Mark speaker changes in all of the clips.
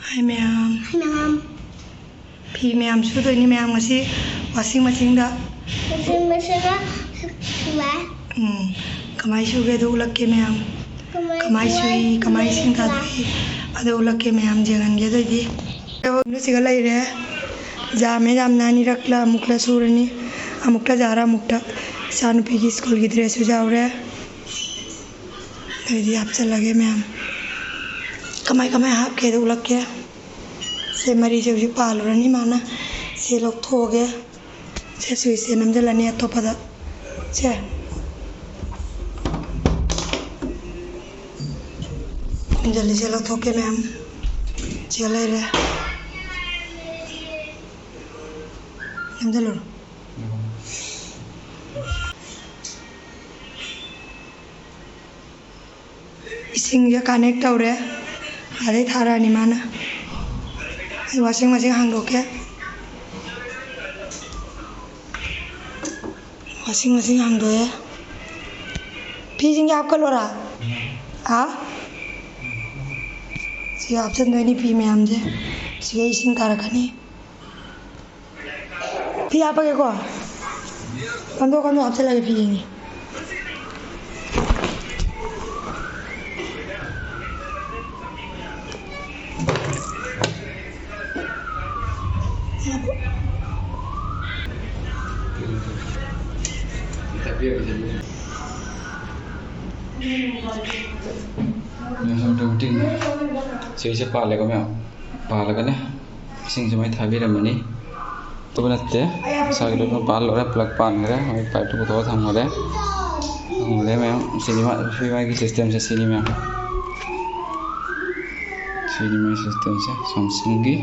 Speaker 1: Hai ma'am. Phi ma'am su tôi ni ma'am ngasi washing machine da.
Speaker 2: Washing machine da.
Speaker 1: Kamai su ke do ulak ke ma'am. Kamai sing ta di. Ada ulak ke ma'am jangan ge doi di. Lu sigalai re. Jame nani rakla mukla surani. Amukla jara mukta. Sanu phi ki school ki dress ho jaw re. दीदी आपसे लगे ma'am कमाई आप कह दो लग गया से मरीज उसी पाल रहा नहीं माना से लोग थो गए से सुई से नम जला नहीं तो पता से जल्दी से लोग थो के मैम चले रहे नम जलो इसिंग कनेक्ट हो रहा है आधे थारा नहीं माना वॉशिंग मशीन हांग रोके वॉशिंग मशीन हांग दो है फिर आपका लो रहा हाँ सी आपसे नहीं पी में हम जे सी इसिंग तारा खाने फिर आप आगे को कंदो आपसे लगे पिएंगे
Speaker 3: से पालेगा मैं पालगने इसिंग मैं थाबीरमनी तो बनते सागलो में पाल लो प्लग पान करे पाइप तो तो थांगरे मैं सिनेमा की सिस्टम से सिनेमा सिस्टम से सैमसंग की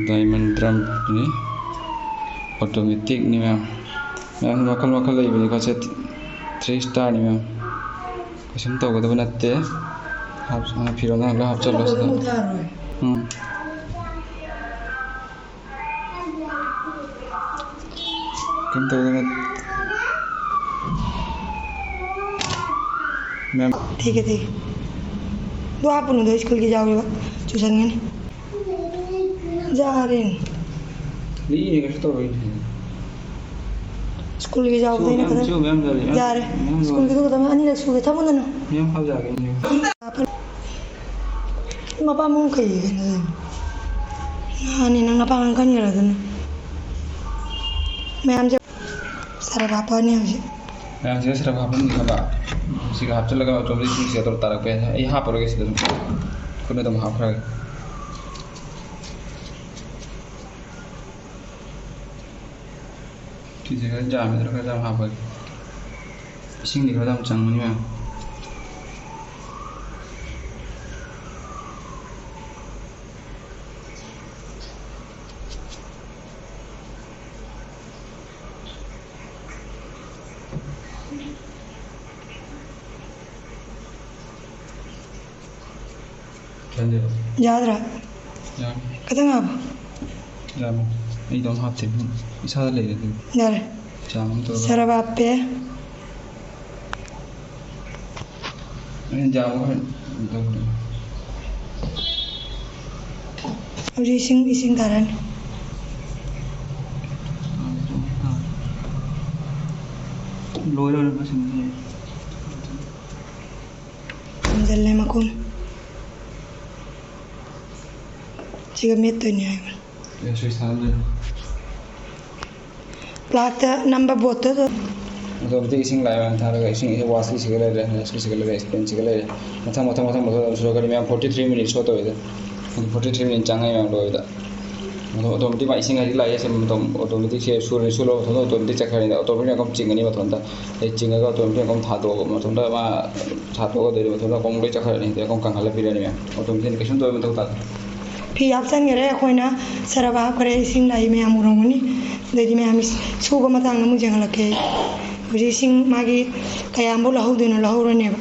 Speaker 3: diamond drum ni automatic ni मैम मखल लेबनी को से 3 स्टार ni मैम कसम तो गदब नते हाफ फिरोना लो हाफ चलो से कम तो मैम
Speaker 1: ठीक है दो आप दो स्कूल की जाओगे ट्यूशन में जा रहे हैं
Speaker 3: नहीं कैसे तो
Speaker 1: स्कूल की जाओ नहीं पता जा रहे स्कूल की तो पता नहीं लग सुगे था मुझे ना
Speaker 3: मैम कब जागे
Speaker 1: मपा मुंह कही है ना नहीं ना नपा अंकन कर रहा था ना मैं हमसे सारा पापा नहीं मुझे
Speaker 3: मैम से सिर्फ आप नहीं खबा उसी का हाथ चल लगा तो भी से तो तारक पे है यहाँ पर कैसे तुम खुद में तुम हाफ रहे ठीक है जाम इधर का जाम हाफ पर इसिंग दिखा दाम चंग मुझे मैम
Speaker 1: याद रहा कदम आप
Speaker 3: जाम नहीं तो हाथ से इसा ले लेते
Speaker 1: यार
Speaker 3: जाम तो
Speaker 1: सर आप पे
Speaker 3: मैं जाम
Speaker 1: और इसिंग तारन
Speaker 3: लोयर बस
Speaker 1: जल्ले मकुन 지금 몇 돈이야 이거?
Speaker 3: ये स्थान दे
Speaker 1: प्लाट नंबर बोतो तो
Speaker 3: तो बते इसिंग लाइव था लगा इसिंग ये वासली सिगले रहे सिगले एक्सपेंस सिगले मथा शुरू कर मैं 43 मिनट शो तो इधर 43 मिनट चांगा मैं लो इधर मतलब ऑटोमेटिक में इसिंग आदि लाइए से मतलब ऑटोमेटिक से सुलो तो ऑटोमेटिक चखरनी ऑटोमेटिक कम चिंगनी मतलब ये चिंगा ऑटोमेटिक कम था दो मतलब मा था दो दे मतलब कम ले चखरनी ते कम कंगाल पिरनी मैं ऑटोमेटिक कैसे तो मतलब ता
Speaker 1: ꯐꯤ ꯍꯥꯞꯆꯟꯈꯔꯦ ꯑꯩꯈꯣꯏꯅ ꯁꯔꯞ ꯍꯥꯞꯈꯔꯦ ꯏꯁꯤꯡ ꯂꯥꯛꯏ ꯃꯌꯥꯝ ꯎꯔꯝꯒꯅꯤ ꯑꯗꯩꯗꯤ ꯃꯌꯥꯝ ꯁꯨꯕ ꯃꯇꯥꯡꯗ ꯑꯃꯨꯛ ꯌꯦꯡꯍꯜꯂꯛꯀꯦ ꯍꯧꯖꯤꯛ ꯏꯁꯤꯡ ꯃꯥꯒꯤ ꯀꯌꯥꯝꯐꯥꯎ ꯂꯧꯍꯧꯗꯣꯏꯅꯣ ꯂꯧꯍꯧꯔꯅꯦꯕ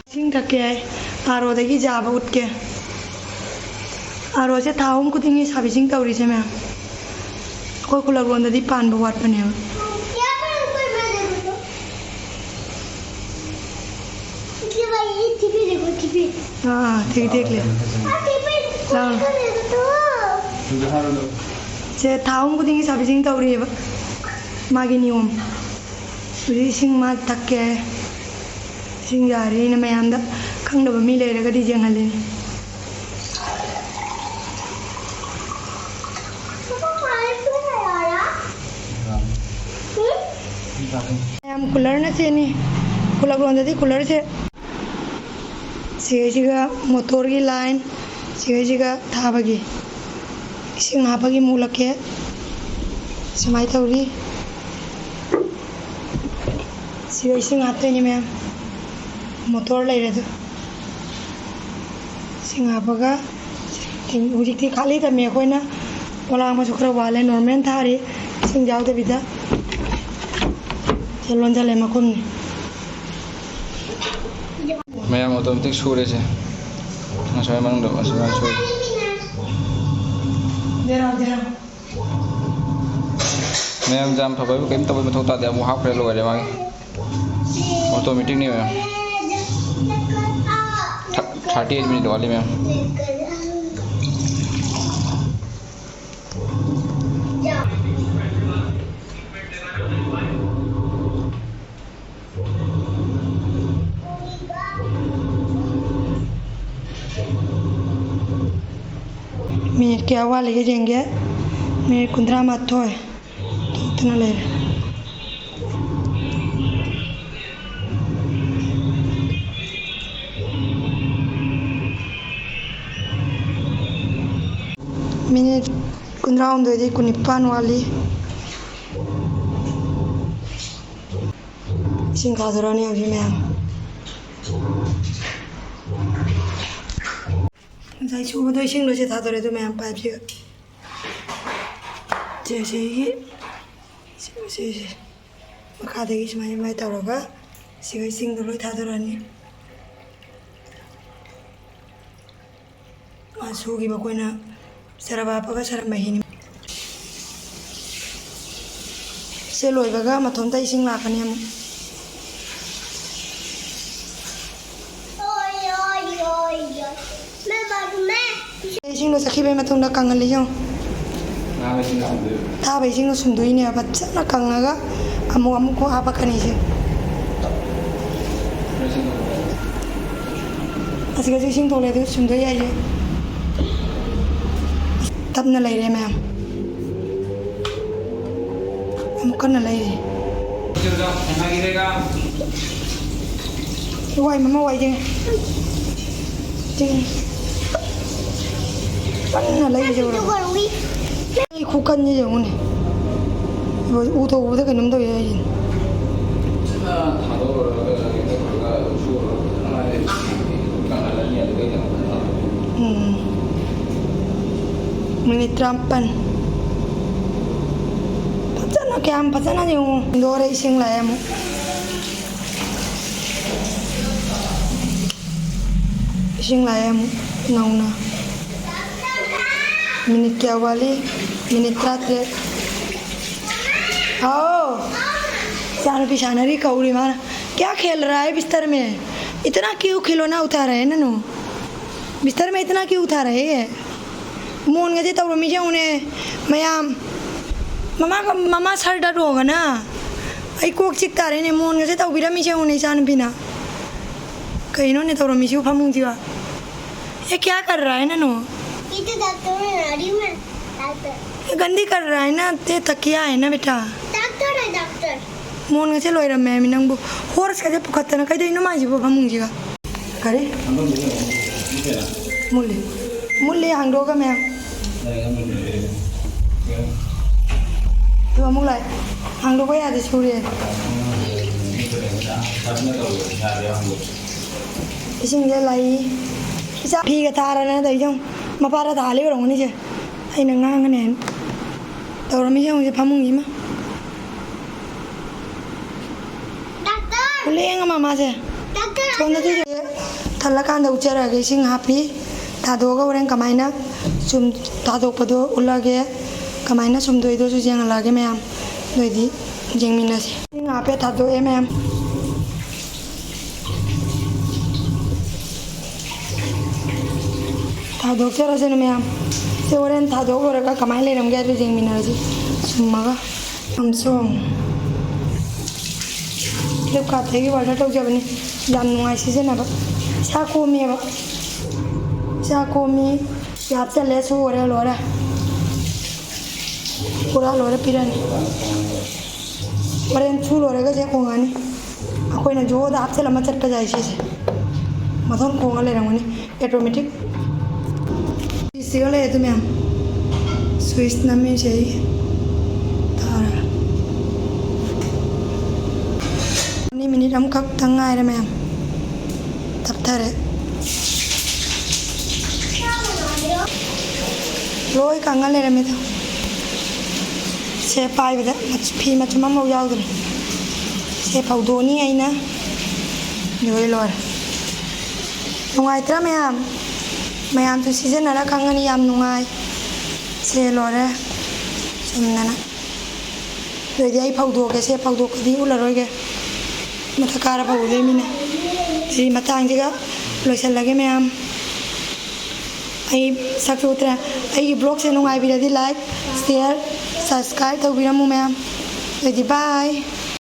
Speaker 1: ꯏꯁꯤꯡ ꯊꯛꯀꯦ ꯑꯥꯔꯣꯗꯒꯤ ꯖꯥꯕ ꯎꯠꯀꯦ ꯑꯥꯔꯣꯁꯦ ꯊꯥ ꯑꯍꯨꯝ ꯈꯨꯗꯤꯡꯒꯤ ꯁꯥꯔꯚꯤꯁꯤꯡ ꯇꯧꯔꯤꯁꯦ ꯃꯌꯥꯝ ꯑꯩꯈꯣꯏ ꯈꯨꯂꯛꯂꯣꯟꯗꯗꯤ ꯄꯥꯟꯕ ꯋꯥꯠꯄꯅꯦꯕ हाँ ठीक देख ले ꯂꯥꯎ ꯁꯦ ꯊꯥ ꯑꯍꯨꯝ ꯈꯨꯗꯤꯡꯒꯤ ꯁꯥꯔꯚꯤꯁꯤꯡ ꯇꯧꯔꯤꯑꯕ ꯃꯥꯒꯤ ꯅꯤꯌꯣꯝ ꯍꯧꯖꯤꯛ ꯏꯁꯤꯡ ꯃꯥ ꯊꯛꯀꯦ ꯏꯁꯤꯡ ꯌꯥꯔꯤꯅ ꯃꯌꯥꯝꯗ ꯈꯪꯗꯕ ꯃꯤ ꯂꯩꯔꯒꯗꯤ ꯌꯦꯡꯍꯜꯂꯤꯅꯤ ꯃꯌꯥꯝ ꯀꯨꯂꯔꯅ ꯁꯦꯅꯤ ꯈꯨꯜꯂꯛꯂꯣꯟꯗꯗꯤ ꯀꯨꯂꯔꯁꯦ ꯁꯤꯒꯩꯁꯤꯒ ꯃꯣꯇꯣꯔꯒꯤ ꯂꯥꯏꯟ ꯁꯤꯒꯩꯁꯤꯒ ꯊꯥꯕꯒꯤ इसिंग हापगी मूलके सुमाय तौरी सिगा इसिंग हापतोइनि मैम मोटर लेरेदु इसिंग हापगा हुजिकति खाली तमे अखोइना पोलांग मसु खरा वाले नॉर्मल थारी इसिंग जाउदबिदा चलोन चले मखुमनि
Speaker 3: मैम ऑटोमेटिक सुरेसे नसय मंगदो असमान सुरे मैम जाम फबाय कम तब मथौ तादे अमु हाफ रेलो गरे मागे ऑटोमेटिक नहीं मैम 38 मिनट वाली मैम
Speaker 1: मिनट क्या हुआ लेके जाएंगे मिनट 15 माथो है तो इतना ले रहे मिनट 15 होंगे कुनिपान वाली सिंगा दौरानी अभी मैम ꯉꯁꯥꯏ ꯁꯨꯕꯗꯣ ꯏꯁꯤꯡꯗꯣ ꯁꯤ ꯊꯥꯗꯣꯔꯦ ꯑꯗꯨ ꯃꯌꯥꯝ ꯄꯥꯏꯞꯁꯤꯒ ꯁꯤꯒꯤ ꯁꯤꯁꯦ ꯃꯈꯥꯗꯒꯤ ꯁꯨꯃꯥꯏꯅ ꯇꯧꯔꯒ ꯁꯤꯒ ꯏꯁꯤꯡꯗꯣ ꯂꯣꯏ ꯊꯥꯗꯣꯔꯛꯑꯅꯤ ꯁꯨꯈꯤꯕ ꯑꯩꯈꯣꯏꯅ ꯁꯔꯞ ꯍꯥꯞꯄꯒ ꯁꯔꯞ ꯃꯍꯤꯅꯤ ꯁꯤ ꯂꯣꯏꯕꯒ ꯃꯊꯣꯝꯇ ꯏꯁꯤꯡ ꯂꯥꯛꯀꯅꯤ ꯑꯃꯨꯛ 이싱도 삭히베 마통다 강을리죠. 다 베싱도 숨도이네 바짝나 강나가 아무고 아바카니지. 아직까지 이싱 돌래도 숨도야지. 답나 레이레 매. 아무거나 레이레. 와이 마마 와이 징. Kan lấy gì rồi? Cái khu cân như vậy này. Rồi u tô u thế cái nấm tôi vậy gì? Menit rampan. Pasana kaya am pasana yung dore ising lah mo. Ising lah mo nauna. Minute क्या वाली minute रात्रे आओ चार पिछानरी कौड़ी मार क्या खेल रहा है बिस्तर में इतना क्यों खिलौना उठा रहे हैं ननू बिस्तर में इतना क्यों उठा रहे हैं मोन गए तब मिजे उन्हें मैम ममा सर डर होगा ना आई कोक चिकता रहे ने मोन गए तब बिरा मिजे उन्हें चान बिना कहीं इन्होंने तब मिजे फामूंग जीवा ये क्या कर रहा है ननू गंदी कर रहा है ना ते तकिया है ना बेटा डॉक्टर मोन से लोई रहा मैं नंगबो होर्स का पुखत ना कहीं इनो माजी बो फमुंग जीगा करे मुल्ले मुल्ले हांगदो का मैं तो अमुक लाए हांगदो को याद छुरी इसिंग जे लाई इसा भी का थारा ना दई जों मपारा थाले रंगनी जे अइना ngangne तौरमी जे मुझे फमुंगी मा डॉक्टर लेंग मामा से डॉक्टर सोना जे थल्ला कांदा उचरागे सिंग हापी थादोगा ओरेन कमाइना सुम थादोपदो उलागे कमाइना सुमदोइदो सु जेंग लागे मैम दोइदी जेंगमिना से सिंग हापे थादो ए मैम ꯊꯥꯗꯣꯛꯆꯔꯁꯅꯨ ꯃꯌꯥꯝ ꯁꯤ ꯍꯣꯔꯦꯟ ꯊꯥꯗꯣꯛ ꯂꯣꯏꯔꯒ ꯀꯃꯥꯏꯅ ꯂꯩꯔꯝꯒꯦ ꯍꯥꯏꯕꯗꯨ ꯌꯦꯡꯃꯤꯟꯅꯔꯁꯤ ꯁꯨꯝꯃꯒ ꯁꯝꯁꯨꯡ ꯐ꯭ꯂꯤꯞꯀꯥꯔꯠꯇꯒꯤ ꯑꯣꯔꯗꯔ ꯇꯧꯖꯕꯅꯤ ꯌꯥꯝ ꯅꯨꯡꯉꯥꯏ ꯁꯤꯖꯤꯟꯅꯕ ꯏꯁꯥ ꯀꯣꯝꯃꯦꯕ ꯏꯁꯥ ꯀꯣꯝꯃꯤ ꯍꯥꯞꯆꯜꯂꯦ ꯁꯨꯔꯦ ꯂꯣꯏꯔꯦ ꯄꯨꯔꯥ ꯂꯣꯏꯔꯦ ꯄꯤꯔꯅꯤ ꯍꯣꯔꯦꯟ ꯁꯨ ꯂꯣꯏꯔꯒ ꯁꯦ ꯈꯣꯡꯉꯅꯤ ꯑꯩꯈꯣꯏꯅ ꯖꯣꯗ ꯍꯥꯞꯆꯜꯂꯝꯃ ꯆꯠꯄ ꯌꯥꯏ ꯁꯤꯁꯦ ꯃꯊꯪ ꯈꯣꯡꯉ ꯂꯩꯔꯝꯒꯅꯤ ꯑꯣꯇꯣꯃꯦꯇꯤꯛ ꯁ꯭ꯋꯤꯆꯁꯤꯒ ꯂꯩ ꯑꯗꯨ ꯃꯌꯥꯝ ꯁ꯭ꯋꯤꯆ ꯅꯝꯃꯤꯁꯦ ꯑꯩ ꯊꯥꯔꯒ ꯃꯤꯅꯤꯠ ꯑꯃꯈꯛꯇꯪ ꯉꯥꯏꯔꯦ ꯃꯌꯥꯝ ꯇꯞꯊꯔꯦ ꯂꯣꯏ ꯀꯪꯉ ꯂꯩꯔꯝꯃꯦꯗ ꯁꯦ ꯄꯥꯏꯕꯗ ꯐꯤ ꯃꯆꯨꯝ ꯑꯃꯐꯥꯎ ꯌꯥꯎꯗ꯭ꯔꯦ ꯁꯦ ꯐꯧꯗꯣꯛꯑꯅꯤ ꯑꯩꯅ ꯂꯣꯏꯔꯦ ꯅꯨꯡꯉꯥꯏꯇ꯭ꯔꯥ ꯃꯌꯥꯝꯁꯨ ꯁꯤꯖꯤꯟꯅꯔ ꯈꯪꯒꯅꯤ ꯌꯥꯝ ꯅꯨꯡꯉꯥꯏ ꯁꯦ ꯂꯣꯏꯔꯦ ꯆꯨꯝꯗꯅ ꯑꯗꯨꯗꯤ ꯑꯩ ꯐꯧꯗꯣꯛꯀꯦ ꯁꯦ ꯐꯧꯗꯣꯛꯀꯗꯤ ꯎꯠꯂꯔꯣꯏꯒꯦ ꯃꯊꯛ ꯀꯥꯔ ꯐꯧꯗꯣꯏꯃꯤꯅ ꯁꯤ ꯃꯇꯥꯡꯁꯤꯒ ꯂꯣꯏꯁꯤꯜꯂꯒꯦ ꯃꯌꯥꯝ ꯑꯩ ꯁꯛꯁꯨ ꯎꯠꯇ꯭ꯔꯦ ꯑꯩꯒꯤ ꯕ꯭ꯂꯣꯒꯁꯦ ꯅꯨꯡꯉꯥꯏꯕꯤꯔꯗꯤ ꯂꯥꯏꯛ ꯁꯤꯌꯔ ꯁꯕꯁꯀ꯭ꯔꯥꯏꯕ ꯇꯧꯕꯤꯔꯝꯃꯨ ꯃꯌꯥꯝ ꯑꯗꯨꯗꯤ ꯕꯥꯏ